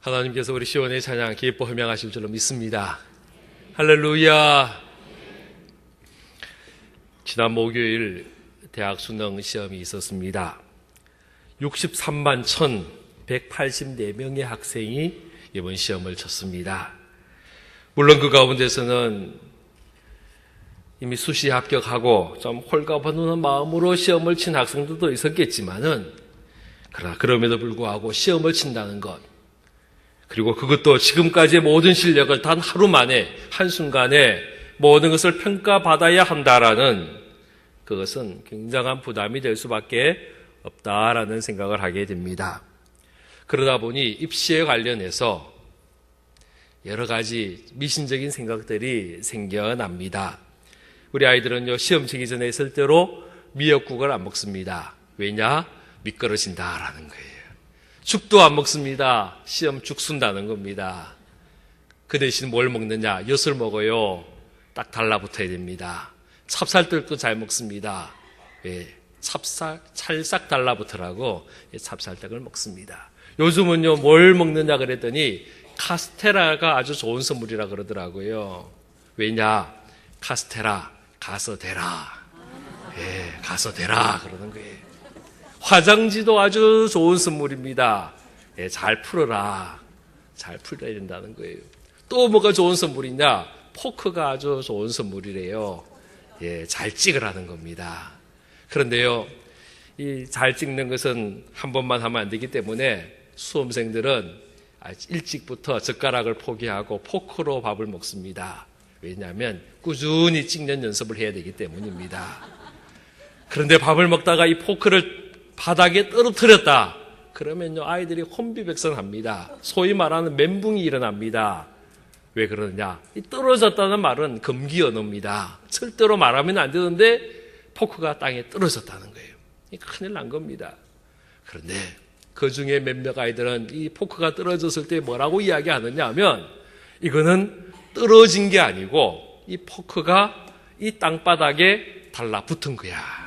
하나님께서 우리 시온의 찬양 기뻐 허명하실 줄로 믿습니다. 할렐루야. 지난 목요일 대학 수능 시험이 있었습니다. 63만 1,184명의 학생이 이번 시험을 쳤습니다. 물론 그 가운데서는 이미 수시에 합격하고 좀 홀가분한 마음으로 시험을 친 학생들도 있었겠지만은, 그러나 그럼에도 불구하고 시험을 친다는 것, 그리고 그것도 지금까지의 모든 실력을 단 하루 만에 한순간에 모든 것을 평가받아야 한다라는, 그것은 굉장한 부담이 될 수밖에 없다라는 생각을 하게 됩니다. 그러다 보니 입시에 관련해서 여러 가지 미신적인 생각들이 생겨납니다. 우리 아이들은요, 시험 치기 전에 절대로 미역국을 안 먹습니다. 왜냐? 미끄러진다라는 거예요. 죽도 안 먹습니다. 시험 죽순다는 겁니다. 그 대신 뭘 먹느냐? 엿을 먹어요. 딱 달라붙어야 됩니다. 찹쌀떡도 잘 먹습니다. 왜? 찰싹 달라붙으라고 찹쌀떡을 먹습니다. 요즘은요, 뭘 먹느냐 그랬더니 카스테라가 아주 좋은 선물이라 그러더라고요. 왜냐? 카스테라 가서 대라. 예, 가서 대라 그러는 거예요. 화장지도 아주 좋은 선물입니다. 예, 잘 풀어라. 잘 풀어야 된다는 거예요. 또 뭐가 좋은 선물이냐? 포크가 아주 좋은 선물이래요. 예, 잘 찍으라는 겁니다. 그런데요, 이 잘 찍는 것은 한 번만 하면 안 되기 때문에 수험생들은 일찍부터 젓가락을 포기하고 포크로 밥을 먹습니다. 왜냐하면 꾸준히 찍는 연습을 해야 되기 때문입니다. 그런데 밥을 먹다가 이 포크를 바닥에 떨어뜨렸다. 그러면요, 아이들이 혼비백산합니다. 소위 말하는 멘붕이 일어납니다. 왜 그러느냐? 이 떨어졌다는 말은 금기 언어입니다. 절대로 말하면 안 되는데 포크가 땅에 떨어졌다는 거예요. 큰일 난 겁니다. 그런데 그 중에 몇몇 아이들은 이 포크가 떨어졌을 때 뭐라고 이야기하느냐 하면, 이거는 떨어진 게 아니고 이 포크가 이 땅바닥에 달라붙은 거야.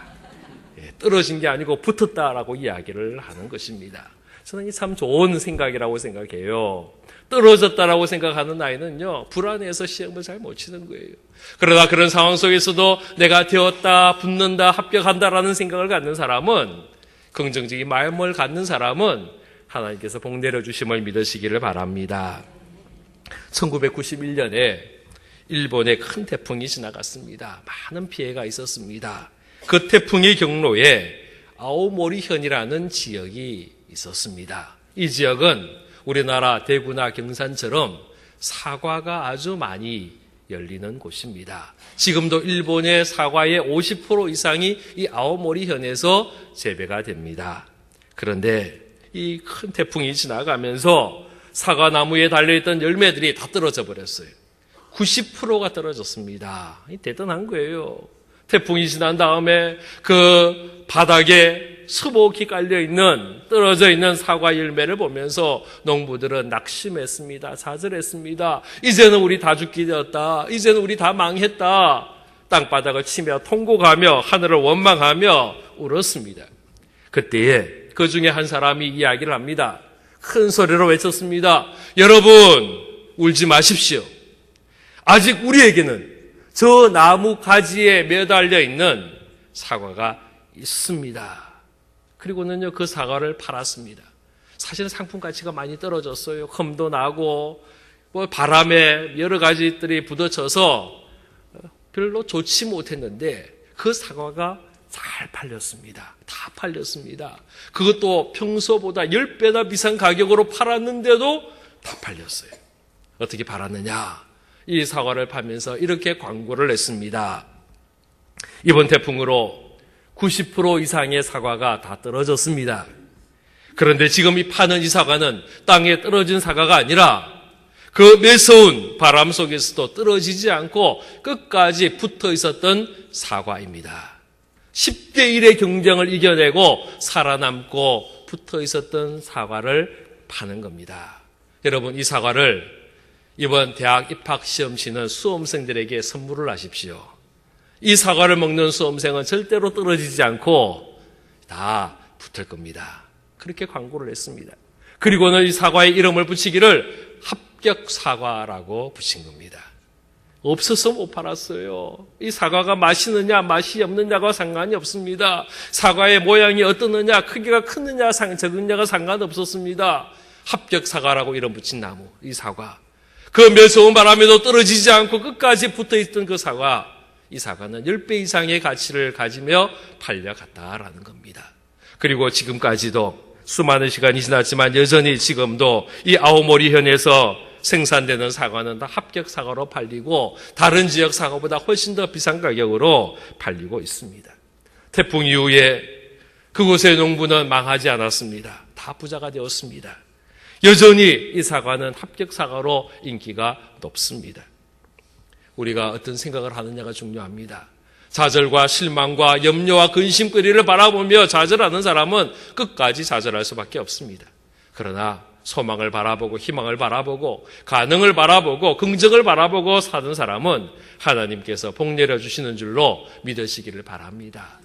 떨어진 게 아니고 붙었다라고 이야기를 하는 것입니다. 저는 이 참 좋은 생각이라고 생각해요. 떨어졌다라고 생각하는 아이는요, 불안해서 시험을 잘 못 치는 거예요. 그러나 그런 상황 속에서도 내가 되었다, 붙는다, 합격한다라는 생각을 갖는 사람은, 긍정적인 마음을 갖는 사람은 하나님께서 복 내려주심을 믿으시기를 바랍니다. 1991년에 일본에 큰 태풍이 지나갔습니다. 많은 피해가 있었습니다. 그 태풍의 경로에 아오모리현이라는 지역이 있었습니다. 이 지역은 우리나라 대구나 경산처럼 사과가 아주 많이 열리는 곳입니다. 지금도 일본의 사과의 50% 이상이 이 아오모리현에서 재배가 됩니다. 그런데 이 큰 태풍이 지나가면서 사과나무에 달려있던 열매들이 다 떨어져 버렸어요. 90%가 떨어졌습니다. 대단한 거예요. 태풍이 지난 다음에 그 바닥에 수북히 깔려있는, 떨어져 있는 사과 열매를 보면서 농부들은 낙심했습니다. 좌절했습니다. 이제는 우리 다 죽게 되었다. 이제는 우리 다 망했다. 땅바닥을 치며 통곡하며 하늘을 원망하며 울었습니다. 그때에 그 중에 한 사람이 이야기를 합니다. 큰 소리로 외쳤습니다. 여러분, 울지 마십시오. 아직 우리에게는 저 나무 가지에 매달려 있는 사과가 있습니다. 그리고는요, 그 사과를 팔았습니다. 사실은 상품 가치가 많이 떨어졌어요. 흠도 나고, 바람에 여러 가지들이 부딪혀서 별로 좋지 못했는데, 그 사과가 잘 팔렸습니다. 다 팔렸습니다. 그것도 평소보다 10배나 비싼 가격으로 팔았는데도 다 팔렸어요. 어떻게 팔았느냐? 이 사과를 팔면서 이렇게 광고를 했습니다. 이번 태풍으로 90% 이상의 사과가 다 떨어졌습니다. 그런데 지금 이 파는 이 사과는 땅에 떨어진 사과가 아니라 그 매서운 바람 속에서도 떨어지지 않고 끝까지 붙어 있었던 사과입니다. 10대 1의 경쟁을 이겨내고 살아남고 붙어 있었던 사과를 파는 겁니다. 여러분, 이 사과를 이번 대학 입학 시험 치는 수험생들에게 선물을 하십시오. 이 사과를 먹는 수험생은 절대로 떨어지지 않고 다 붙을 겁니다. 그렇게 광고를 했습니다. 그리고는 이 사과의 이름을 붙이기를 합격 사과라고 붙인 겁니다. 없어서 못 팔았어요. 이 사과가 맛있느냐 맛이 없느냐가 상관이 없습니다. 사과의 모양이 어떻느냐, 크기가 크느냐 적느냐가 상관없었습니다. 합격 사과라고 이름 붙인 나무, 이 사과. 그 매서운 바람에도 떨어지지 않고 끝까지 붙어있던 그 사과, 이 사과는 10배 이상의 가치를 가지며 팔려갔다라는 겁니다. 그리고 지금까지도 수많은 시간이 지났지만 여전히 지금도 이 아오모리현에서 생산되는 사과는 다 합격 사과로 팔리고 다른 지역 사과보다 훨씬 더 비싼 가격으로 팔리고 있습니다. 태풍 이후에 그곳의 농부는 망하지 않았습니다. 다 부자가 되었습니다. 여전히 이 사과는 합격 사과로 인기가 높습니다. 우리가 어떤 생각을 하느냐가 중요합니다. 좌절과 실망과 염려와 근심거리를 바라보며 좌절하는 사람은 끝까지 좌절할 수밖에 없습니다. 그러나 소망을 바라보고 희망을 바라보고 가능을 바라보고 긍정을 바라보고 사는 사람은 하나님께서 복 내려주시는 줄로 믿으시기를 바랍니다.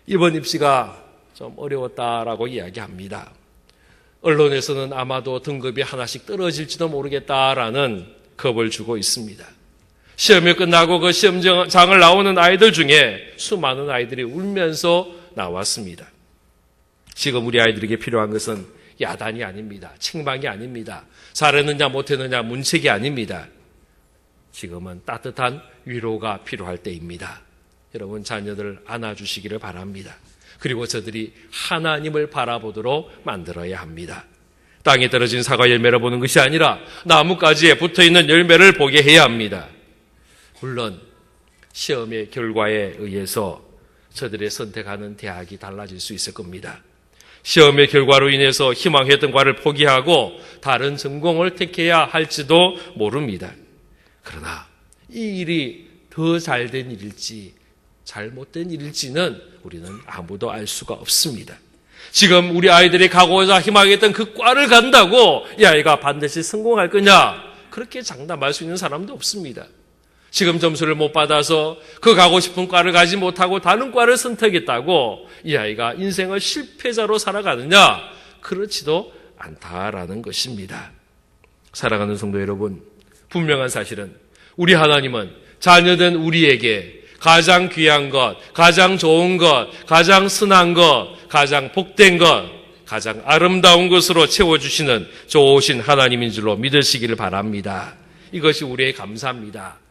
이번 입시가 좀 어려웠다라고 이야기합니다. 언론에서는 아마도 등급이 하나씩 떨어질지도 모르겠다라는 겁을 주고 있습니다. 시험이 끝나고 그 시험장을 나오는 아이들 중에 수많은 아이들이 울면서 나왔습니다. 지금 우리 아이들에게 필요한 것은 야단이 아닙니다. 책망이 아닙니다. 잘했느냐 못했느냐 문책이 아닙니다. 지금은 따뜻한 위로가 필요할 때입니다. 여러분 자녀들 안아주시기를 바랍니다. 그리고 저들이 하나님을 바라보도록 만들어야 합니다. 땅에 떨어진 사과 열매를 보는 것이 아니라 나뭇가지에 붙어있는 열매를 보게 해야 합니다. 물론 시험의 결과에 의해서 저들의 선택하는 대학이 달라질 수 있을 겁니다. 시험의 결과로 인해서 희망했던 과를 포기하고 다른 전공을 택해야 할지도 모릅니다. 그러나 이 일이 더 잘된 일일지 잘못된 일일지는 우리는 아무도 알 수가 없습니다. 지금 우리 아이들이 가고자 희망했던 그 과를 간다고 이 아이가 반드시 성공할 거냐? 그렇게 장담할 수 있는 사람도 없습니다. 지금 점수를 못 받아서 그 가고 싶은 과를 가지 못하고 다른 과를 선택했다고 이 아이가 인생을 실패자로 살아가느냐? 그렇지도 않다라는 것입니다. 사랑하는 성도 여러분, 분명한 사실은 우리 하나님은 자녀된 우리에게 가장 귀한 것, 가장 좋은 것, 가장 선한 것, 가장 복된 것, 가장 아름다운 것으로 채워주시는 좋으신 하나님인 줄로 믿으시기를 바랍니다. 이것이 우리의 감사입니다.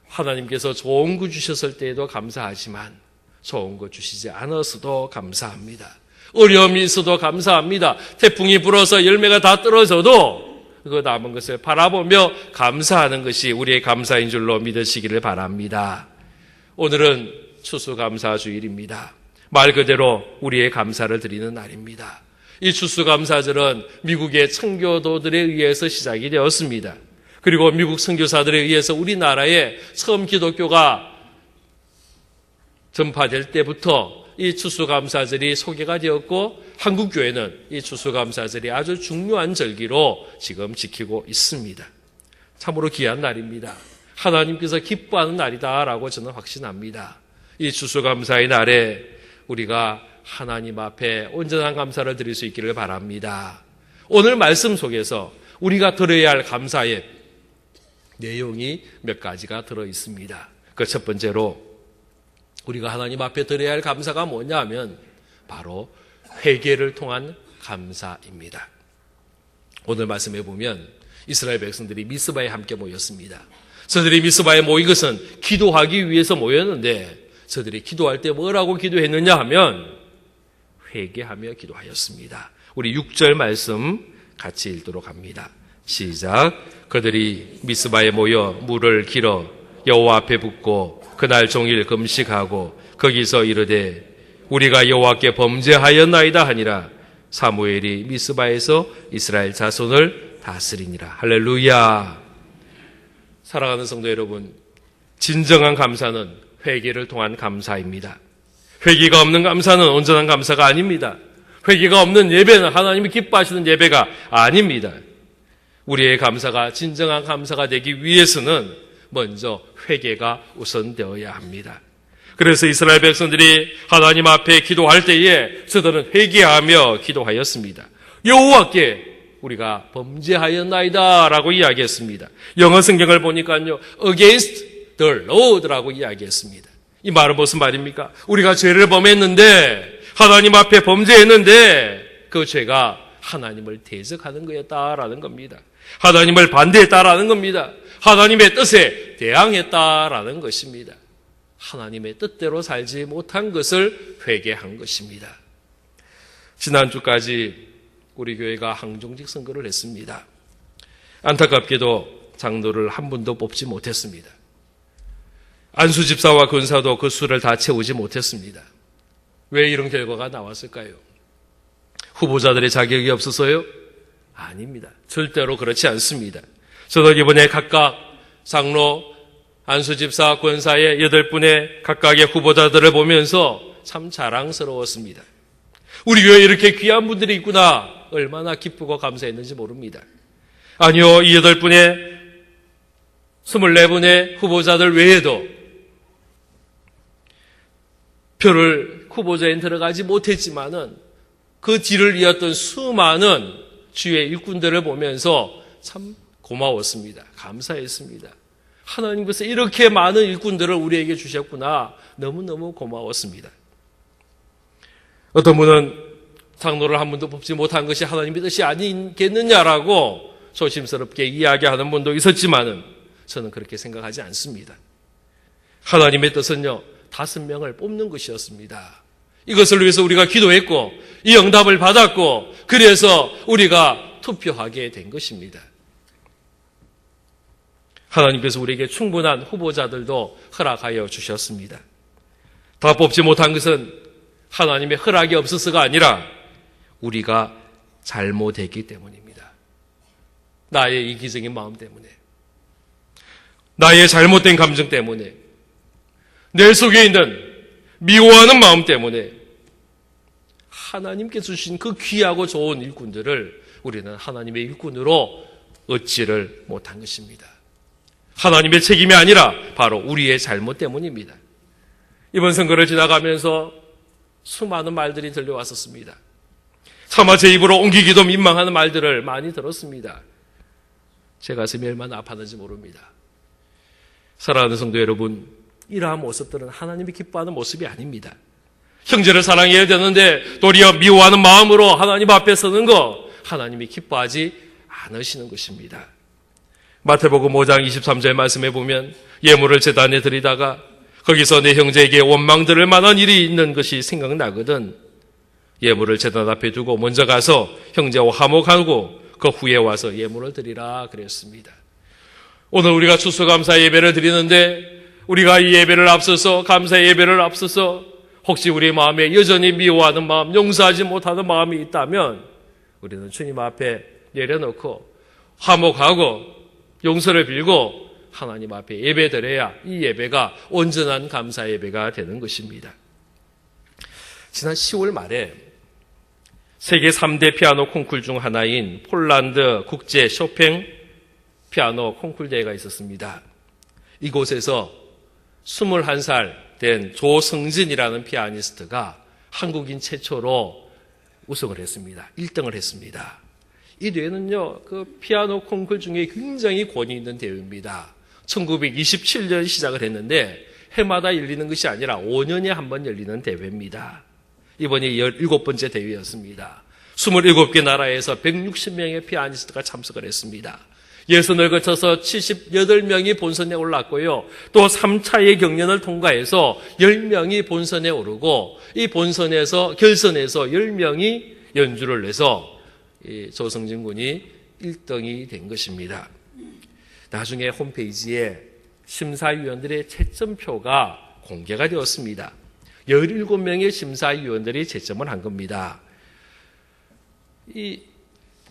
하나님께서 좋은 거 주셨을 때에도 감사하지만 좋은 거 주시지 않았어도 감사합니다. 어려움이 있어도 감사합니다. 태풍이 불어서 열매가 다 떨어져도 그 남은 것을 바라보며 감사하는 것이 우리의 감사인 줄로 믿으시기를 바랍니다. 오늘은 추수감사주일입니다. 말 그대로 우리의 감사를 드리는 날입니다. 이 추수감사절은 미국의 청교도들에 의해서 시작이 되었습니다. 그리고 미국 선교사들에 의해서 우리나라에 처음 기독교가 전파될 때부터 이 추수감사절이 소개가 되었고 한국교회는 이 추수감사절이 아주 중요한 절기로 지금 지키고 있습니다. 참으로 귀한 날입니다. 하나님께서 기뻐하는 날이다라고 저는 확신합니다. 이 추수감사의 날에 우리가 하나님 앞에 온전한 감사를 드릴 수 있기를 바랍니다. 오늘 말씀 속에서 우리가 들어야 할 감사의 내용이 몇 가지가 들어 있습니다. 그 첫 번째로 우리가 하나님 앞에 드려야 할 감사가 뭐냐면 바로 회개를 통한 감사입니다. 오늘 말씀해 보면 이스라엘 백성들이 미스바에 함께 모였습니다. 저들이 미스바에 모인 것은 기도하기 위해서 모였는데 저들이 기도할 때 뭐라고 기도했느냐 하면 회개하며 기도하였습니다. 우리 6절 말씀 같이 읽도록 합니다. 시작. 그들이 미스바에 모여 물을 길어 여호와 앞에 붓고 그날 종일 금식하고 거기서 이르되 우리가 여호와께 범죄하였나이다 하니라. 사무엘이 미스바에서 이스라엘 자손을 다스리니라. 할렐루야. 사랑하는 성도 여러분, 진정한 감사는 회개를 통한 감사입니다. 회개가 없는 감사는 온전한 감사가 아닙니다. 회개가 없는 예배는 하나님이 기뻐하시는 예배가 아닙니다. 우리의 감사가 진정한 감사가 되기 위해서는 먼저 회개가 우선되어야 합니다. 그래서 이스라엘 백성들이 하나님 앞에 기도할 때에 저들은 회개하며 기도하였습니다. 여호와께 우리가 범죄하였나이다 라고 이야기했습니다. 영어 성경을 보니까요, against the Lord라고 이야기했습니다. 이 말은 무슨 말입니까? 우리가 죄를 범했는데, 하나님 앞에 범죄했는데 그 죄가 하나님을 대적하는 거였다라는 겁니다. 하나님을 반대했다라는 겁니다. 하나님의 뜻에 대항했다라는 것입니다. 하나님의 뜻대로 살지 못한 것을 회개한 것입니다. 지난주까지 우리 교회가 항종직 선거를 했습니다. 안타깝게도 장로를 한 분도 뽑지 못했습니다. 안수 집사와 권사도 그 수를 다 채우지 못했습니다. 왜 이런 결과가 나왔을까요? 후보자들의 자격이 없어서요? 아닙니다. 절대로 그렇지 않습니다. 저도 이번에 각각 장로, 안수집사, 권사의 8분의 각각의 후보자들을 보면서 참 자랑스러웠습니다. 우리 교회에 이렇게 귀한 분들이 있구나. 얼마나 기쁘고 감사했는지 모릅니다. 아니요, 이 8분의 24분의 후보자들 외에도 표를 후보자에 들어가지 못했지만은 그 뒤를 이었던 수많은 주의 일꾼들을 보면서 참 고마웠습니다. 감사했습니다. 하나님께서 이렇게 많은 일꾼들을 우리에게 주셨구나. 너무너무 고마웠습니다. 어떤 분은 장로를 한 번도 뽑지 못한 것이 하나님의 뜻이 아니겠느냐라고 조심스럽게 이야기하는 분도 있었지만은 저는 그렇게 생각하지 않습니다. 하나님의 뜻은요, 5명을 뽑는 것이었습니다. 이것을 위해서 우리가 기도했고 이 응답을 받았고 그래서 우리가 투표하게 된 것입니다. 하나님께서 우리에게 충분한 후보자들도 허락하여 주셨습니다. 다 뽑지 못한 것은 하나님의 허락이 없어서가 아니라 우리가 잘못했기 때문입니다. 나의 이기적인 마음 때문에, 나의 잘못된 감정 때문에, 내 속에 있는 미워하는 마음 때문에 하나님께 주신 그 귀하고 좋은 일꾼들을 우리는 하나님의 일꾼으로 얻지를 못한 것입니다. 하나님의 책임이 아니라 바로 우리의 잘못 때문입니다. 이번 선거를 지나가면서 수많은 말들이 들려왔었습니다. 차마 제 입으로 옮기기도 민망한 말들을 많이 들었습니다. 제 가슴이 얼마나 아팠는지 모릅니다. 사랑하는 성도 여러분, 이러한 모습들은 하나님이 기뻐하는 모습이 아닙니다. 형제를 사랑해야 되는데 도리어 미워하는 마음으로 하나님 앞에 서는 거 하나님이 기뻐하지 않으시는 것입니다. 마태복음 5장 23절 말씀에 보면 예물을 제단에 드리다가 거기서 내 형제에게 원망 들을 만한 일이 있는 것이 생각나거든 예물을 제단 앞에 두고 먼저 가서 형제와 화목하고 그 후에 와서 예물을 드리라 그랬습니다. 오늘 우리가 추수감사 예배를 드리는데 우리가 이 예배를 앞서서 감사 예배를 앞서서 혹시 우리 마음에 여전히 미워하는 마음, 용서하지 못하는 마음이 있다면 우리는 주님 앞에 내려놓고 화목하고 용서를 빌고 하나님 앞에 예배드려야 이 예배가 온전한 감사 예배가 되는 것입니다. 지난 10월 말에 세계 3대 피아노 콩쿨 중 하나인 폴란드 국제 쇼팽 피아노 콩쿨 대회가 있었습니다. 이곳에서 21살 된 조성진이라는 피아니스트가 한국인 최초로 우승을 했습니다. 1등을 했습니다. 이 대회는요, 그 피아노 콩쿨 중에 굉장히 권위 있는 대회입니다. 1927년 시작을 했는데 해마다 열리는 것이 아니라 5년에 한 번 열리는 대회입니다. 이번이 17번째 대회였습니다. 27개 나라에서 160명의 피아니스트가 참석을 했습니다. 예선을 거쳐서 78명이 본선에 올랐고요. 또 3차의 경연을 통과해서 10명이 본선에 오르고 이 본선에서 결선에서 10명이 연주를 해서 이 조성진 군이 1등이 된 것입니다. 나중에 홈페이지에 심사위원들의 채점표가 공개가 되었습니다. 17명의 심사위원들이 채점을 한 겁니다. 이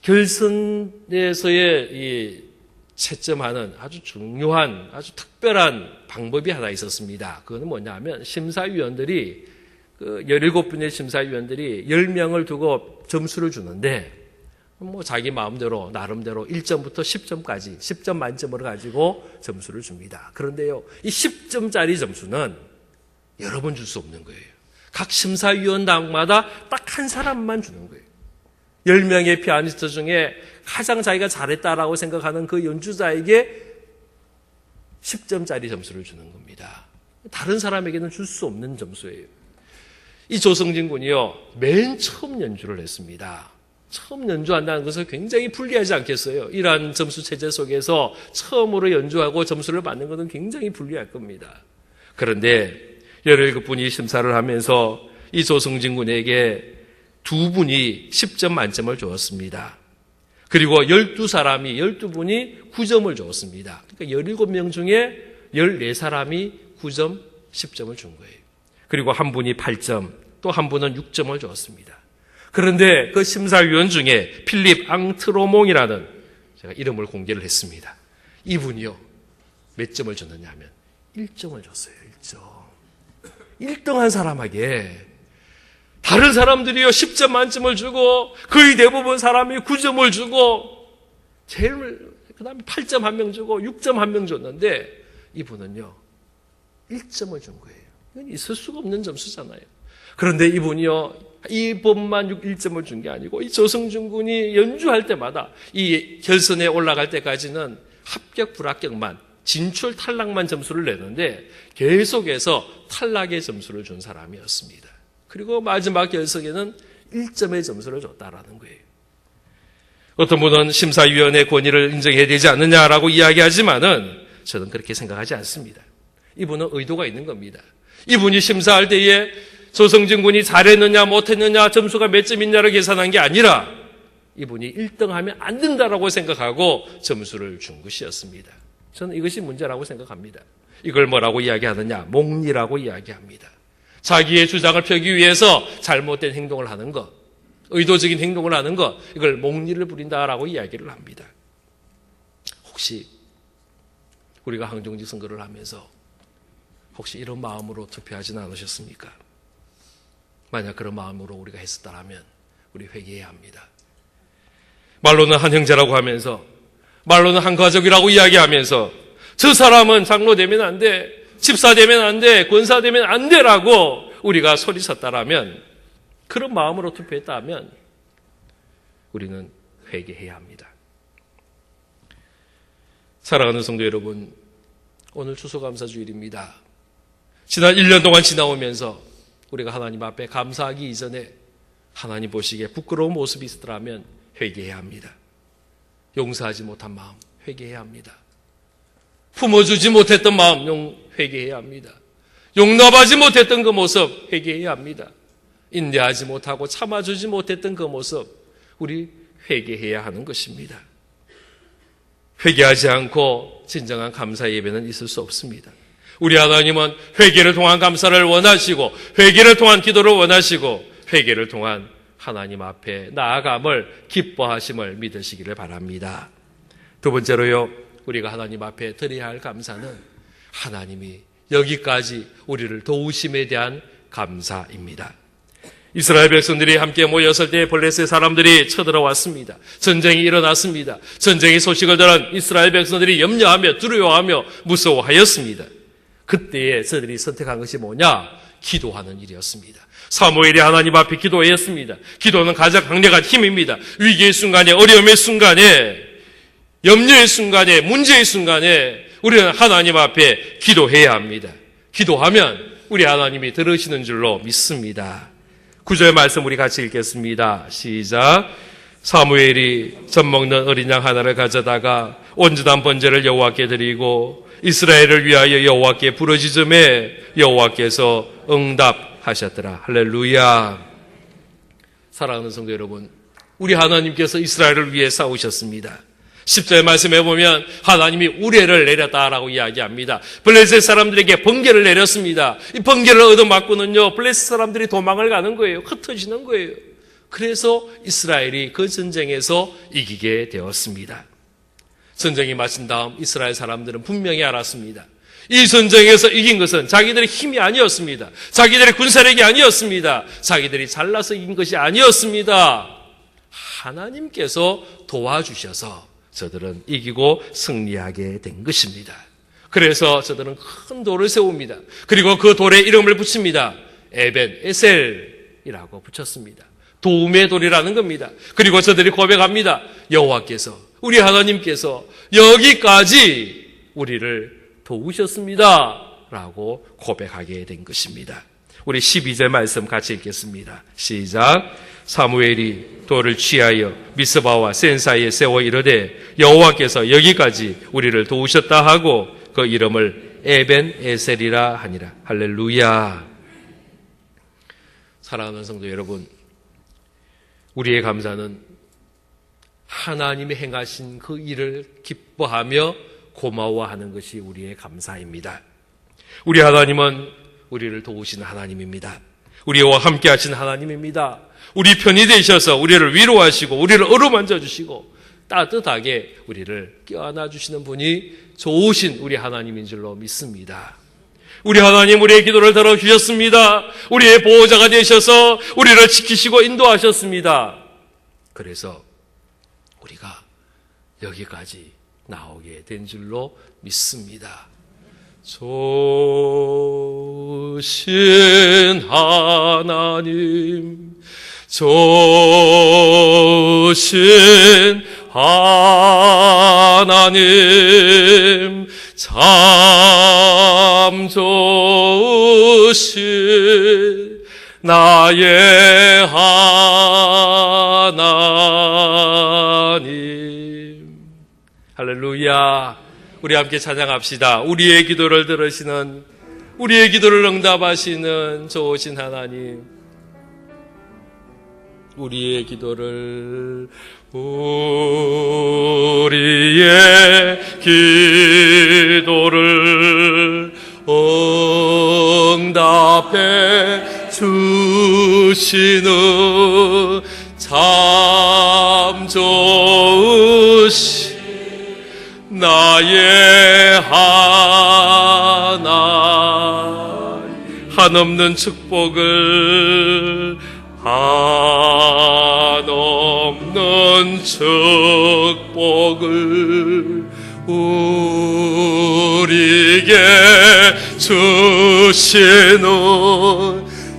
결선에서의 이 채점하는 아주 중요한, 아주 특별한 방법이 하나 있었습니다. 그건 뭐냐면 심사위원들이 그 17분의 심사위원들이 10명을 두고 점수를 주는데 뭐 자기 마음대로 나름대로 1점부터 10점까지 10점 만점을 가지고 점수를 줍니다. 그런데요, 이 10점짜리 점수는 여러 번 줄 수 없는 거예요. 각 심사위원당마다 딱 한 사람만 주는 거예요. 10명의 피아니스트 중에 가장 자기가 잘했다라고 생각하는 그 연주자에게 10점짜리 점수를 주는 겁니다. 다른 사람에게는 줄 수 없는 점수예요. 이 조성진 군이요, 맨 처음 연주를 했습니다. 처음 연주한다는 것은 굉장히 불리하지 않겠어요? 이러한 점수 체제 속에서 처음으로 연주하고 점수를 받는 것은 굉장히 불리할 겁니다. 그런데 17분이 심사를 하면서 이 조성진 군에게 2분이 10점 만점을 주었습니다. 그리고 12분이 9점을 주었습니다. 그러니까 17명 중에 14사람이 9점, 10점을 준 거예요. 그리고 한 분이 8점, 또 한 분은 6점을 주었습니다. 그런데 그 심사위원 중에 필립 앙트로몽이라는, 제가 이름을 공개를 했습니다. 이분이요, 몇 점을 줬느냐 하면 1점을 줬어요. 1점. 1등한 사람에게 다른 사람들이요 10점 만점을 주고 거의 대부분 사람이 9점을 주고 그다음에 8점 한 명 주고 6점 한 명 줬는데 이분은요 1점을 준 거예요. 이건 있을 수가 없는 점수잖아요. 그런데 이분이요 이번만 1점을 준 게 아니고 이 조성준 군이 연주할 때마다 이 결선에 올라갈 때까지는 합격 불합격만, 진출 탈락만 점수를 내는데 계속해서 탈락의 점수를 준 사람이었습니다. 그리고 마지막 결석에는 1점의 점수를 줬다라는 거예요. 어떤 분은 심사위원회 권위를 인정해야 되지 않느냐라고 이야기하지만은 저는 그렇게 생각하지 않습니다. 이분은 의도가 있는 겁니다. 이분이 심사할 때에 조성진 군이 잘했느냐 못했느냐 점수가 몇 점이냐를 계산한 게 아니라 이분이 1등하면 안 된다라고 생각하고 점수를 준 것이었습니다. 저는 이것이 문제라고 생각합니다. 이걸 뭐라고 이야기하느냐? 몽리라고 이야기합니다. 자기의 주장을 펴기 위해서 잘못된 행동을 하는 것, 의도적인 행동을 하는 것, 이걸 몽리를 부린다라고 이야기를 합니다. 혹시 우리가 항정직 선거를 하면서 혹시 이런 마음으로 투표하지는 않으셨습니까? 만약 그런 마음으로 우리가 했었다면 우리 회개해야 합니다. 말로는 한 형제라고 하면서, 말로는 한 가족이라고 이야기하면서 저 사람은 장로 되면 안 돼, 집사 되면 안 돼, 권사 되면 안 되라고 우리가 소리쳤다라면, 그런 마음으로 투표했다면 우리는 회개해야 합니다. 사랑하는 성도 여러분, 오늘 추수감사주일입니다. 지난 1년 동안 지나오면서 우리가 하나님 앞에 감사하기 이전에 하나님 보시기에 부끄러운 모습이 있었더라면 회개해야 합니다. 용서하지 못한 마음 회개해야 합니다. 품어주지 못했던 마음 회개해야 합니다. 용납하지 못했던 그 모습 회개해야 합니다. 인내하지 못하고 참아주지 못했던 그 모습 우리 회개해야 하는 것입니다. 회개하지 않고 진정한 감사 예배는 있을 수 없습니다. 우리 하나님은 회개를 통한 감사를 원하시고, 회개를 통한 기도를 원하시고, 회개를 통한 하나님 앞에 나아감을 기뻐하심을 믿으시기를 바랍니다. 두 번째로요, 우리가 하나님 앞에 드려야 할 감사는 하나님이 여기까지 우리를 도우심에 대한 감사입니다. 이스라엘 백성들이 함께 모였을 때 블레셋 사람들이 쳐들어왔습니다. 전쟁이 일어났습니다. 전쟁의 소식을 들은 이스라엘 백성들이 염려하며 두려워하며 무서워하였습니다. 그때에 저들이 선택한 것이 뭐냐? 기도하는 일이었습니다. 사무엘이 하나님 앞에 기도했습니다. 기도는 가장 강력한 힘입니다. 위기의 순간에, 어려움의 순간에, 염려의 순간에, 문제의 순간에 우리는 하나님 앞에 기도해야 합니다. 기도하면 우리 하나님이 들으시는 줄로 믿습니다. 9절 말씀 우리 같이 읽겠습니다. 시작. 사무엘이 젖 먹는 어린 양 하나를 가져다가 온전한 번제를 여호와께 드리고 이스라엘을 위하여 여호와께 부르짖음에 여호와께서 응답하셨더라. 할렐루야. 사랑하는 성도 여러분, 우리 하나님께서 이스라엘을 위해 싸우셨습니다. 10절 말씀해 보면 하나님이 우레를 내렸다라고 이야기합니다. 블레셋 사람들에게 번개를 내렸습니다. 이 번개를 얻어맞고는요, 블레셋 사람들이 도망을 가는 거예요. 흩어지는 거예요. 그래서 이스라엘이 그 전쟁에서 이기게 되었습니다. 전쟁이 마친 다음 이스라엘 사람들은 분명히 알았습니다. 이 전쟁에서 이긴 것은 자기들의 힘이 아니었습니다. 자기들의 군사력이 아니었습니다. 자기들이 잘나서 이긴 것이 아니었습니다. 하나님께서 도와주셔서 저들은 이기고 승리하게 된 것입니다. 그래서 저들은 큰 돌을 세웁니다. 그리고 그 돌에 이름을 붙입니다. 에벤 에셀이라고 붙였습니다. 도움의 돌이라는 겁니다. 그리고 저들이 고백합니다. 여호와께서, 우리 하나님께서 여기까지 우리를 도우셨습니다 라고 고백하게 된 것입니다. 우리 12절 말씀 같이 읽겠습니다. 시작. 사무엘이 돌을 취하여 미스바와 센 사이에 세워 이르되 여호와께서 여기까지 우리를 도우셨다 하고 그 이름을 에벤 에셀이라 하니라. 할렐루야. 사랑하는 성도 여러분, 우리의 감사는 하나님이 행하신 그 일을 기뻐하며 고마워하는 것이 우리의 감사입니다. 우리 하나님은 우리를 도우시는 하나님입니다. 우리와 함께 하신 하나님입니다. 우리 편이 되셔서 우리를 위로하시고 우리를 어루만져 주시고 따뜻하게 우리를 껴안아 주시는 분이 좋으신 우리 하나님인 줄로 믿습니다. 우리 하나님 우리의 기도를 들어주셨습니다. 우리의 보호자가 되셔서 우리를 지키시고 인도하셨습니다. 그래서 우리가 여기까지 나오게 된 줄로 믿습니다. 좋으신 하나님, 좋으신 하나님, 참 좋으신 나의 하나님. 할렐루야. 우리 함께 찬양합시다. 우리의 기도를 들으시는, 우리의 기도를 응답하시는 좋으신 하나님, 우리의 기도를, 우리의 기도를 응답해 주시는 참 좋으신 나의 하나님, 한없는 축복을, 한없는 축복을 우리에게 주시는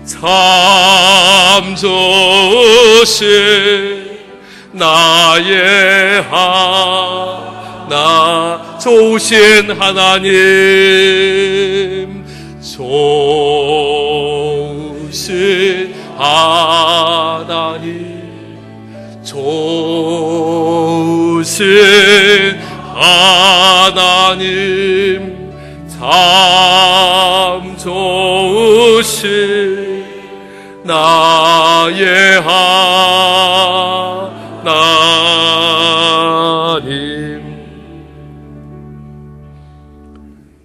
참 좋으신 나의 좋으신 하나님, 좋으신 하나님, 좋으신 하나님, 참 좋으신 나의 하나님.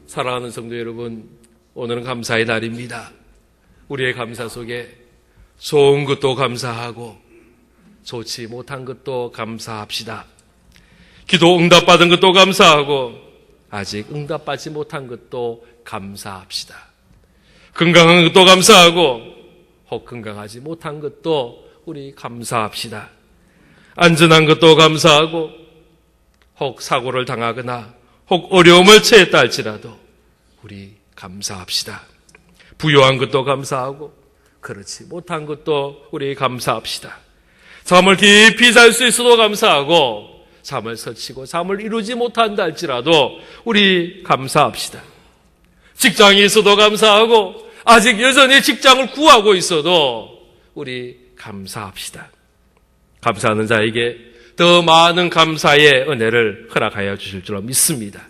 사랑하는 성도 여러분, 오늘은 감사의 날입니다. 우리의 감사 속에 좋은 것도 감사하고 좋지 못한 것도 감사합시다. 기도 응답받은 것도 감사하고 아직 응답받지 못한 것도 감사합시다. 건강한 것도 감사하고 혹 건강하지 못한 것도 우리 감사합시다. 안전한 것도 감사하고 혹 사고를 당하거나 혹 어려움을 처했다 할지라도 우리 감사합시다. 부요한 것도 감사하고 그렇지 못한 것도 우리 감사합시다. 잠을 깊이 잘 수 있어도 감사하고 잠을 설치고 잠을 이루지 못한다 할지라도 우리 감사합시다. 직장이 있어도 감사하고 아직 여전히 직장을 구하고 있어도 우리 감사합시다. 감사하는 자에게 더 많은 감사의 은혜를 허락하여 주실 줄 믿습니다.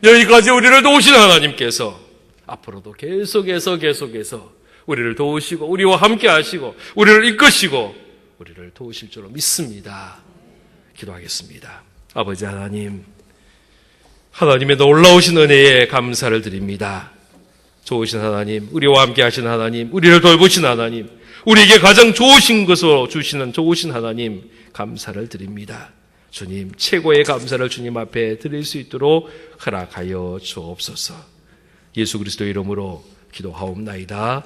여기까지 우리를 도우신 하나님께서 앞으로도 계속해서 우리를 도우시고 우리와 함께 하시고 우리를 이끄시고 우리를 도우실 줄 믿습니다. 기도하겠습니다. 아버지 하나님, 하나님의 놀라우신 은혜에 감사를 드립니다. 좋으신 하나님, 우리와 함께 하신 하나님, 우리를 돌보신 하나님, 우리에게 가장 좋으신 것으로 주시는 좋으신 하나님, 감사를 드립니다. 주님, 최고의 감사를 주님 앞에 드릴 수 있도록 허락하여 주옵소서. 예수 그리스도의 이름으로 기도하옵나이다.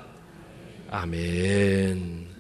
아멘.